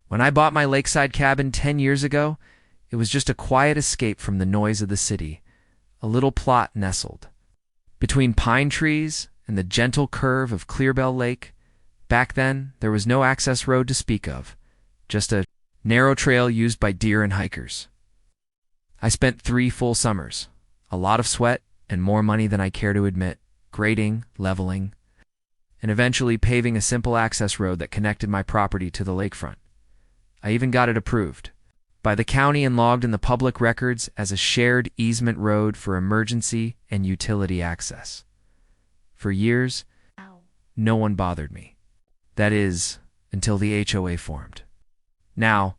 When I bought my lakeside cabin 10 years ago, it was just a quiet escape from the noise of the city, a little plot nestled between pine trees and the gentle curve of Clearbell Lake. Back then, there was no access road to speak of, just a narrow trail used by deer and hikers. I spent 3 full summers, a lot of sweat and more money than I care to admit, grading, leveling, and eventually paving a simple access road that connected my property to the lakefront. I even got it approved by the county and logged in the public records as a shared easement road for emergency and utility access. For years, no one bothered me. That is, until the HOA formed. Now,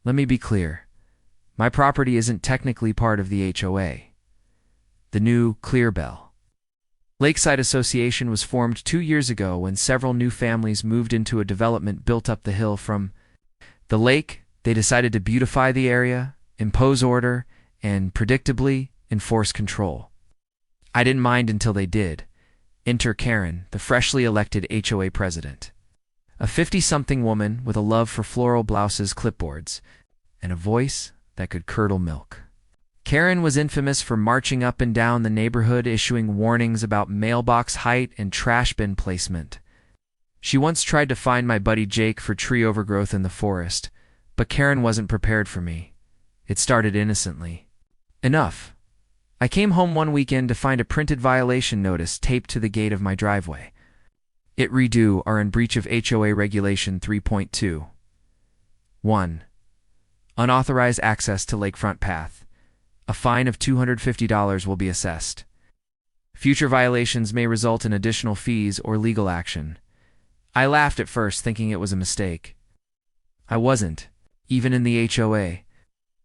let me be clear. My property isn't technically part of the HOA. The new Clearbell Lakeside Association was formed 2 years ago when several new families moved into a development built up the hill from the lake. They decided to beautify the area, impose order, and, predictably, enforce control. I didn't mind until they did. Enter Karen, the freshly elected HOA president. A 50-something woman with a love for floral blouses, clipboards, and a voice that could curdle milk. Karen was infamous for marching up and down the neighborhood issuing warnings about mailbox height and trash bin placement. She once tried to fine my buddy Jake for tree overgrowth in the forest, but Karen wasn't prepared for me. It started innocently. Enough. I came home one weekend to find a printed violation notice taped to the gate of my driveway. It redo are in breach of HOA Regulation 3.2. 1. Unauthorized access to lakefront path. A fine of $250 will be assessed. Future violations may result in additional fees or legal action. I laughed at first, thinking it was a mistake. I wasn't, even in the HOA.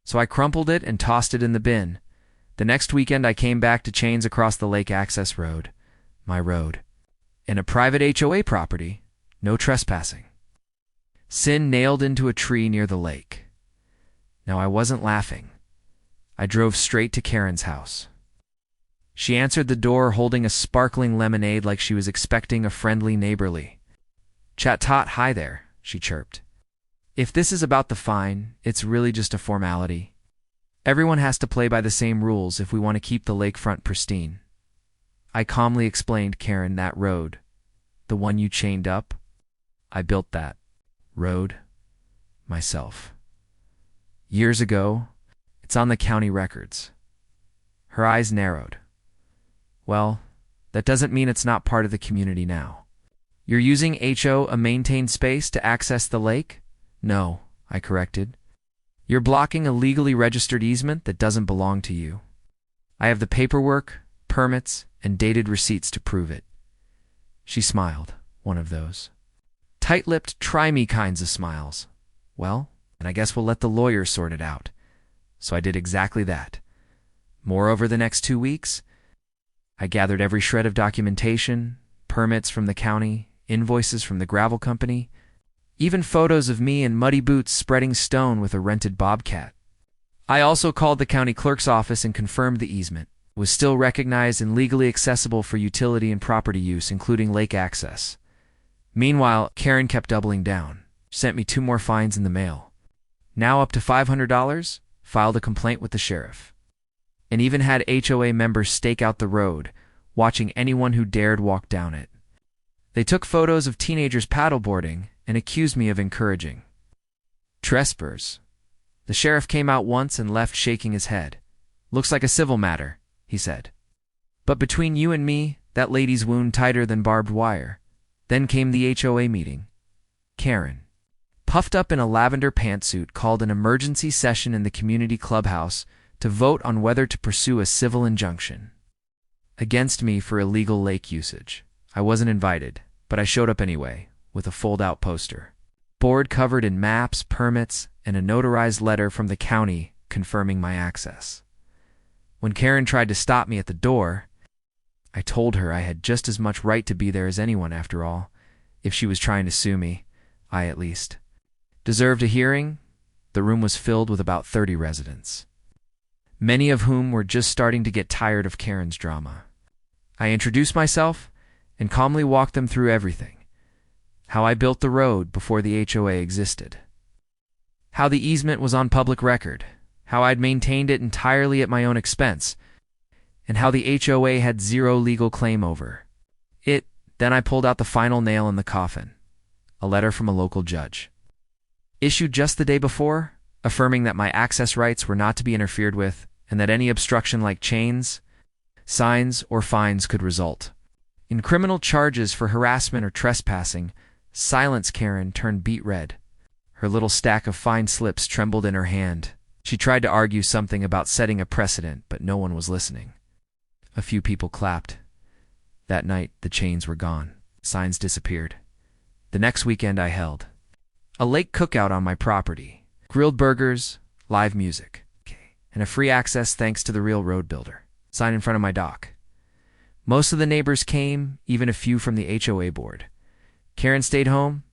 So I crumpled it and tossed it in the bin. The next weekend I came back to chains across the lake access road. My road. In a private HOA property, no trespassing. Sin nailed into a tree near the lake. Now I wasn't laughing. I drove straight to Karen's house. She answered the door holding a sparkling lemonade like she was expecting a friendly neighborly. "Chat-tot, hi there," she chirped. "If this is about the fine, it's really just a formality. Everyone has to play by the same rules if we want to keep the lakefront pristine." I calmly explained, "Karen, that road, the one you chained up, I built that road myself. Years ago. It's on the county records." Her eyes narrowed. "Well, that doesn't mean it's not part of the community now. You're using HOA maintained space to access the lake?" "No," I corrected. "You're blocking a legally registered easement that doesn't belong to you. I have the paperwork, permits, and dated receipts to prove it." She smiled, one of those tight-lipped, try-me kinds of smiles. "Well, and I guess we'll let the lawyers sort it out." So I did exactly that. Moreover, the next 2 weeks, I gathered every shred of documentation, permits from the county, invoices from the gravel company, even photos of me in muddy boots spreading stone with a rented bobcat. I also called the county clerk's office and confirmed the easement was still recognized and legally accessible for utility and property use, including lake access. Meanwhile, Karen kept doubling down, sent me 2 more fines in the mail. Now up to $500, filed a complaint with the sheriff, and even had HOA members stake out the road, watching anyone who dared walk down it. They took photos of teenagers paddleboarding and accused me of encouraging trespassers. The sheriff came out once and left shaking his head. "Looks like a civil matter," he said. "But between you and me, that lady's wound tighter than barbed wire." Then came the HOA meeting. Karen, puffed up in a lavender pantsuit, called an emergency session in the community clubhouse to vote on whether to pursue a civil injunction against me for illegal lake usage. I wasn't invited, but I showed up anyway, with a fold-out poster, board covered in maps, permits, and a notarized letter from the county confirming my access. When Karen tried to stop me at the door, I told her I had just as much right to be there as anyone, after all. If she was trying to sue me, I, at least, deserved a hearing. The room was filled with about 30 residents, many of whom were just starting to get tired of Karen's drama. I introduced myself and calmly walked them through everything. How I built the road before the HOA existed. how the easement was on public record, how I'd maintained it entirely at my own expense, and how the HOA had zero legal claim over it. Then I pulled out the final nail in the coffin, a letter from a local judge, issued just the day before, affirming that my access rights were not to be interfered with and that any obstruction like chains, signs, or fines could result in criminal charges for harassment or trespassing. Silence. Karen turned beet red. Her little stack of fine slips trembled in her hand. She tried to argue something about setting a precedent, but no one was listening. A few people clapped. That night, the chains were gone. Signs disappeared. The next weekend I held a lake cookout on my property. Grilled burgers, live music, and a free access thanks to the real road builder. Sign in front of my dock. Most of the neighbors came, even a few from the HOA board. Karen stayed home,